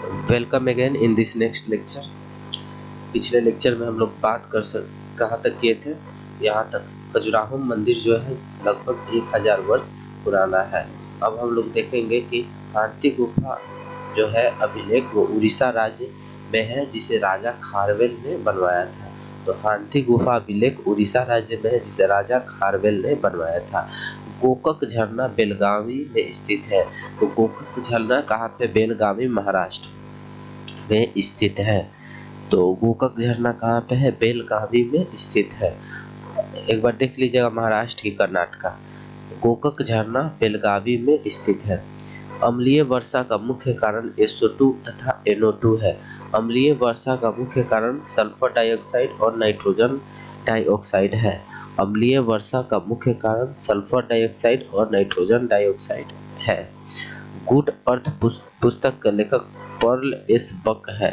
Welcome again in this next lecture. पिछले lecture में हम लोग बात कहाँ तक किए थे, यहाँ तक खजुराहो मंदिर जो है लगभग 1000 वर्ष पुराना है। अब हम लोग देखेंगे कि हाथी गुफा जो है अभिलेख वो उड़ीसा राज्य में है, जिसे राजा खारवेल ने बनवाया था। तो हाथी गुफा अभिलेख उड़ीसा राज्य में है, जिसे राजा खारवेल ने बनवाया था। गोकक झरना बेलगावी में स्थित है। तो गोकक झरना कहाँ पे? बेलगावी महाराष्ट्र में स्थित है। तो गोकक झरना कहाँ पे है? बेलगावी में स्थित है। एक बार देख लीजिएगा महाराष्ट्र की कर्नाटका। गोकक झरना बेलगावी में स्थित है। अम्लीय वर्षा का मुख्य कारण SO2 तथा NO2 है। अम्लीय वर्षा का मुख्य कारण सल्फर डाइऑक्साइड और नाइट्रोजन डाइऑक्साइड है। अम्लीय वर्षा का मुख्य कारण सल्फर डाइऑक्साइड और नाइट्रोजन डाइऑक्साइड है। गुड अर्थ पुस्तक के लेखक पर्ल एस बक है।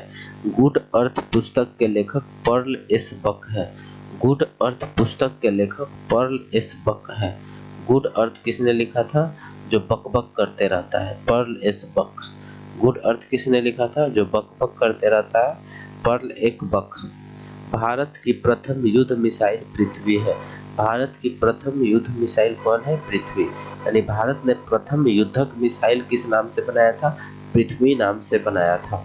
गुड अर्थ पुस्तक के लेखक पर्ल एस बक है। गुड अर्थ पुस्तक के लेखक पर्ल एस बक है। गुड अर्थ किसने लिखा था? जो बक बक करते रहता है, पर्ल एस बक। गुड अर्थ किसने लिखा था? जो बक बक करते रहता है, पर्ल एक बक। भारत की प्रथम युद्ध मिसाइल पृथ्वी है। भारत की प्रथम युद्ध मिसाइल कौन है? पृथ्वी। यानी भारत ने प्रथम युद्धक मिसाइल किस नाम से बनाया था? पृथ्वी नाम से बनाया था।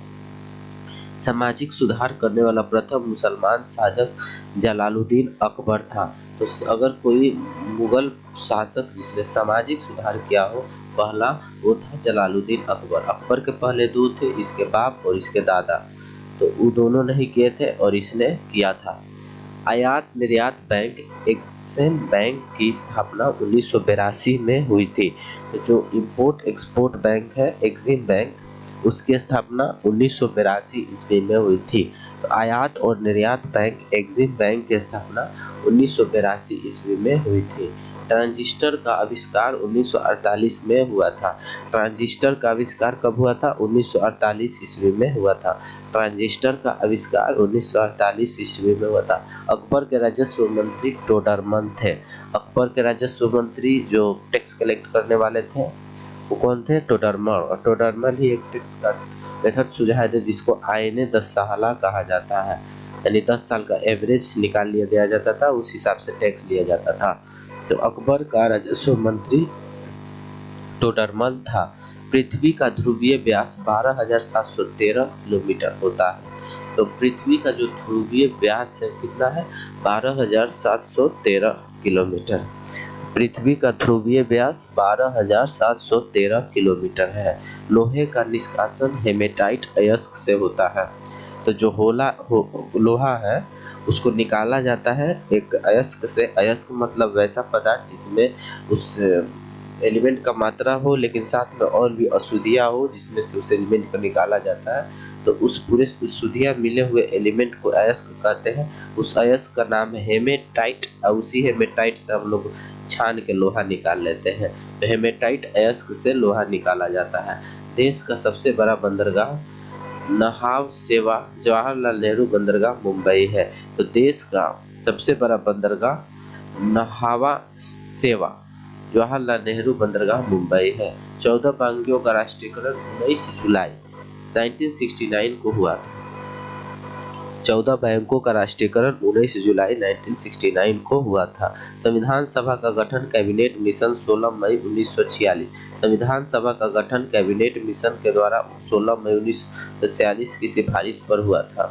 सामाजिक सुधार करने वाला प्रथम मुसलमान शासक जलालुद्दीन अकबर था। तो अगर कोई मुगल शासक जिसने सामाजिक सुधार किया हो पहला, वो था जलालुद्दीन अकबर। अकबर के पहले दो थे, इसके बाप और इसके दादा। तो वो दोनों नहीं किए थे और इसने किया था। आयात निर्यात बैंक एक्सिम बैंक की स्थापना 1982 में हुई थी। तो जो इंपोर्ट एक्सपोर्ट बैंक है एक्सिम बैंक, उसकी स्थापना 1982 ईस्वी में हुई थी। तो आयात और निर्यात बैंक एक्सिम बैंक की स्थापना 1982 ईस्वी में हुई थी। ट्रांजिस्टर का आविष्कार 1948 में हुआ था। ट्रांजिस्टर का आविष्कार कब हुआ था? 1948 ईस्वी में हुआ था। ट्रांजिस्टर का आविष्कार 1948 ईस्वी में हुआ था। अकबर के राजस्व मंत्री टोडरमल थे। अकबर के राजस्व मंत्री जो टैक्स कलेक्ट करने वाले थे वो कौन थे? टोडरमल। और टोडरमल ही एक टैक्स का मेथड सुझाया था जिसको आयने 10 साला कहा जाता है। यानी 10 साल का एवरेज निकाल लिया दिया जाता था, उस हिसाब से टैक्स लिया जाता था। तो अकबर का राजस्व मंत्री टोडरमल था। पृथ्वी का ध्रुवीय व्यास 12,713 किलोमीटर होता है। तो पृथ्वी का जो ध्रुवीय व्यास है कितना है? 12,713 किलोमीटर। पृथ्वी का ध्रुवीय व्यास 12,713 किलोमीटर है। लोहे का निष्कासन हेमेटाइट अयस्क से होता है। तो जो लोहा है उसको निकाला जाता है एक अयस्क से। अयस्क मतलब वैसा पदार्थ जिसमें उस एलिमेंट का मात्रा हो लेकिन साथ में और भी अशुद्धियाँ हो, जिसमें से उस एलिमेंट को निकाला जाता है। तो उस पूरे शुद्धियाँ मिले हुए एलिमेंट को अयस्क कहते हैं। उस अयस्क का नाम है हेमेटाइट और उसी हेमेटाइट से हम लोग छान के लोहा निकाल लेते हैं। तो हेमेटाइट अयस्क से लोहा निकाला जाता है। देश का सबसे बड़ा बंदरगाह नहाव सेवा जवाहरलाल नेहरू बंदरगाह मुंबई है। तो देश का सबसे बड़ा बंदरगाह नहावा सेवा जवाहरलाल नेहरू बंदरगाह मुंबई है। 14 बांगियों का राष्ट्रीयकरण 19 जुलाई 1969 को हुआ था। 14 बैंकों का राष्ट्रीयकरण 19 जुलाई 1969 को हुआ था। संविधान सभा का गठन कैबिनेट मिशन 16 मई 1946। संविधान सभा का गठन कैबिनेट मिशन के द्वारा 16 मई 1946 की सिफारिश पर हुआ था।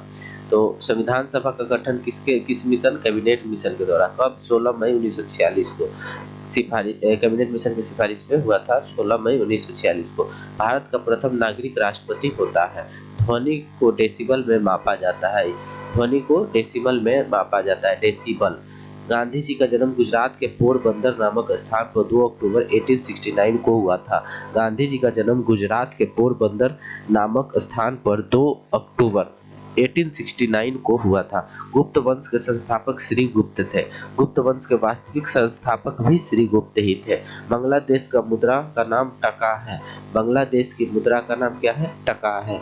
तो संविधान सभा का गठन किस मिशन? कैबिनेट मिशन के द्वारा। कब? 16 मई 1946 को कैबिनेट मिशन की सिफारिश पे हुआ था। 16 मई 1946 को। भारत का प्रथम नागरिक राष्ट्रपति होता है। ध्वनि को डेसिबल में मापा जाता है। ध्वनि को डेसिबल में मापा जाता है, डेसिबल। गांधी जी का जन्म गुजरात के पोरबंदर नामक स्थान पर 2 अक्टूबर 1869 को हुआ था। गांधी जी का जन्म गुजरात के पोरबंदर नामक स्थान पर 2 अक्टूबर 1869 को हुआ था। गुप्त वंश के संस्थापक श्री गुप्त थे। गुप्त वंश के वास्तविक संस्थापक भी श्री गुप्त ही थे। बांग्लादेश का मुद्रा का नाम टका है। बांग्लादेश की मुद्रा का नाम क्या है? टका है।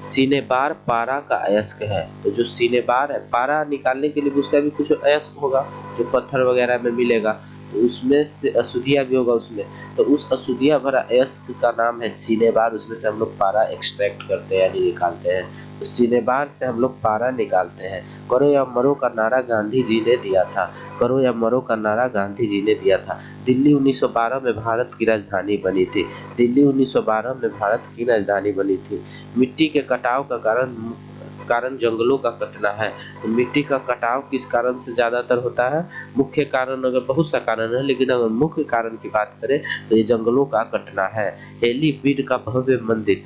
सिनेबार पारा का अयस्क है। तो जो सिनेबार है, पारा निकालने के लिए उसका भी कुछ अयस्क होगा जो पत्थर वगैरह में मिलेगा। तो उसमें से अशुद्धियाँ भी होगा उसमें, तो उस अशुद्धियाँ भरा अयस्क का नाम है सिनेबार। उसमें से हम लोग पारा एक्सट्रैक्ट करते हैं यानी निकालते हैं, तो सिनेबार से हम लोग पारा निकालते हैं। करो या मरो का नारा गांधी जी ने दिया था, करो या मरो का नारा गांधी जी ने दिया था। दिल्ली 1912 में भारत की राजधानी बनी थी, दिल्ली 1912 में भारत की राजधानी बनी थी। मिट्टी के कटाव का कारण जंगलों का कटना है। तो मिट्टी का कटाव किस कारण से ज़्यादातर होता है? मुख्य कारण, अगर बहुत सा कारण है लेकिन अगर मुख्य कारण की बात करें तो ये जंगलों का कटना है। हेलीबीड का भव्य मंदिर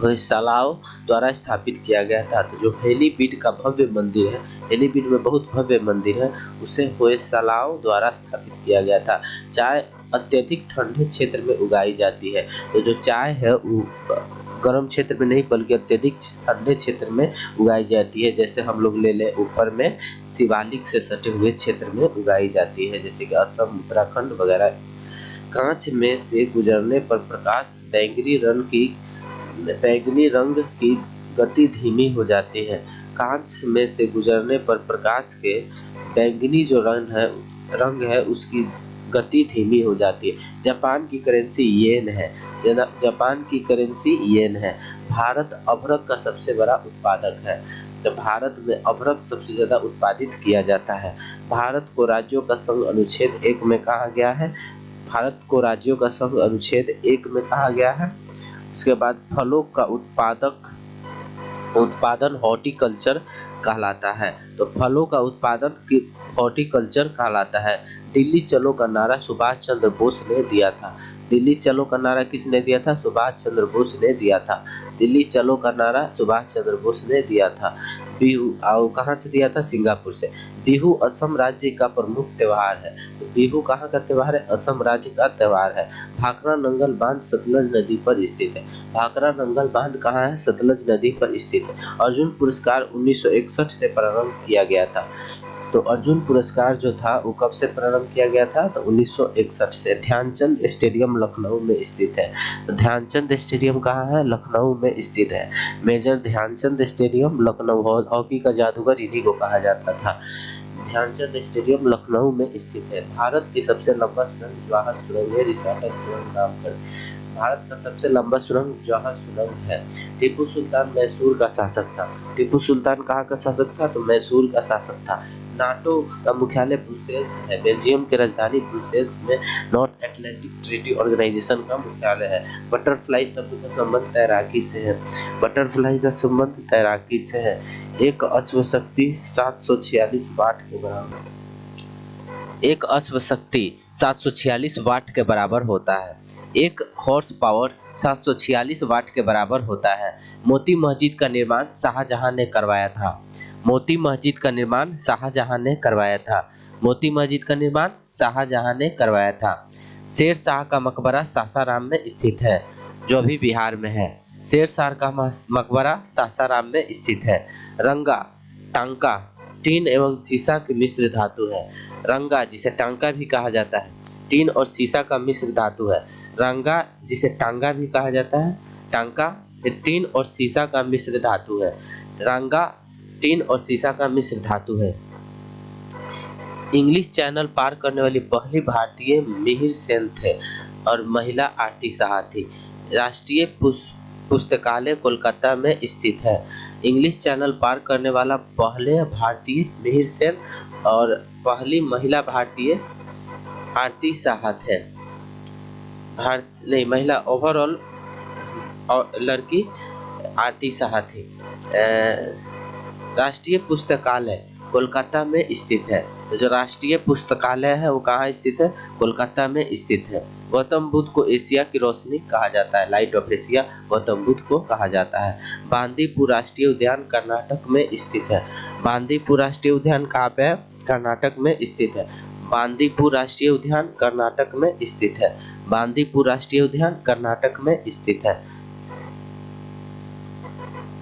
होयसलाओ द्वारा स्थापित किया गया था। तो जो हेलीबीड का भव्य मंदिर है, हेलीबीड में बहुत भव्य मंदिर है, उसे होयसलाओ द्वारा स्थापित किया गया था। चाय अत्यधिक ठंडे क्षेत्र में उगाई जाती है। तो जो चाय है वो गर्म क्षेत्र में नहीं बल्कि अत्यधिक ठंडे क्षेत्र में उगाई जाती है। जैसे हम लोग ले लें ऊपर में शिवालिक से सटे हुए क्षेत्र में उगाई जाती है, जैसे कि असम, उत्तराखंड वगैरह। कांच में से गुजरने पर प्रकाश बैंगनी रंग की गति धीमी हो जाती है। कांच में से गुजरने पर प्रकाश के बैंगनी जो रंग है उसकी गति धीमी हो जाती है। जापान की करेंसी येन है, जापान की करेंसी येन है। भारत अभ्रक का सबसे बड़ा उत्पादक है। तो भारत में अभ्रक सबसे ज़्यादा उत्पादित किया जाता है। भारत को राज्यों का संघ अनुच्छेद 1 में कहा गया है, भारत को राज्यों का संघ अनुच्छेद 1 में कहा गया है। उसके बाद फलों का उत्पादन हॉर्टिकल्चर कहलाता है। तो फलों का उत्पादन हॉर्टिकल्चर कहलाता है। दिल्ली चलो का नारा सुभाष चंद्र बोस ने दिया था। दिल्ली चलो का नारा किसने दिया था? सुभाष चंद्र बोस ने दिया था। दिल्ली चलो का नारा सुभाष चंद्र बोस ने दिया था। बिहू कहाँ से दिया था? सिंगापुर से। बिहू असम राज्य का प्रमुख त्योहार है। तो बिहू कहाँ का त्योहार है? असम राज्य का त्योहार है। भाखड़ा नंगल बांध सतलज नदी पर स्थित है। भाखड़ा नंगल बांध कहाँ है? सतलज नदी पर स्थित है। अर्जुन पुरस्कार 1961 से प्रारंभ किया गया था। तो अर्जुन पुरस्कार जो था वो कब से प्रारंभ किया गया था? तो 1961 से। ध्यानचंद स्टेडियम लखनऊ में स्थित है। तो ध्यानचंद स्टेडियम कहाँ है? लखनऊ में स्थित है। Major Dhyanchand stadium Lucknow, hockey का जादूगर इन्हीं को कहा जाता था। ध्यानचंद स्टेडियम लखनऊ में स्थित है। भारत की सबसे लंबा सुरंग जवाहर सुरंग है, रिसाटक सुरंग नामकरण। भारत का सबसे लंबा सुरंग जवाहर सुरंग है। टीपू सुल्तान मैसूर का शासक था। टीपू सुल्तान कहाँ का शासक था? तो मैसूर का शासक था। नाटो का मुख्यालय ब्रुसेल्स है। बेल्जियम की राजधानी ब्रुसेल्स में नॉर्थ अटलांटिक ट्रीटी ऑर्गेनाइजेशन का मुख्यालय है। बटरफ्लाई शब्द का संबंध तैराकी से है। बटरफ्लाई का संबंध तैराकी से है। एक अश्व शक्ति 746 वाट के बराबर, एक अश्व शक्ति 746 वाट के बराबर होता है। एक हॉर्स पावर 746 वाट के बराबर होता है। मोती मस्जिद का निर्माण शाहजहां ने करवाया था। मोती मस्जिद का निर्माण शाहजहां ने करवाया था। मोती मस्जिद का निर्माण शाहजहां ने करवाया था। शेर शाह का मकबरा सासाराम में स्थित है, जो अभी बिहार में है। शेर शाह का मकबरा सासाराम में स्थित है। रंगा टांका टीन एवं सीसा की मिश्र धातु है। रंगा जिसे टांका भी कहा जाता है, टीन और सीसा का मिश्र धातु है। रंगा जिसे टांगा भी कहा जाता है, टांका टीन और सीसा का मिश्र धातु है। रंगा टीन और सीसा का मिश्र धातु है। इंग्लिश चैनल पार करने वाली पहली भारतीय मिहिर सेन थे और महिला आरती शाह थी। राष्ट्रीय पुस्तकालय कोलकाता में स्थित है। इंग्लिश चैनल पार करने वाला पहले भारतीय मिहिर सेन और पहली महिला भारतीय आरती शाह थे। महिला ओवरऑल और लड़की आरती शाह थी। राष्ट्रीय पुस्तकालय कोलकाता में स्थित है। तो जो राष्ट्रीय पुस्तकालय है वो कहाँ स्थित है? कोलकाता में स्थित है। गौतम बुद्ध को एशिया की रोशनी कहा जाता है, light of Asia Gautam Buddha को कहा जाता है। बांदीपुर राष्ट्रीय उद्यान कर्नाटक में स्थित है। बांदीपुर राष्ट्रीय उद्यान कहाँ पे है? कर्नाटक में स्थित है। बांदीपुर राष्ट्रीय उद्यान कर्नाटक में स्थित है। बांदीपुर राष्ट्रीय उद्यान कर्नाटक में स्थित है।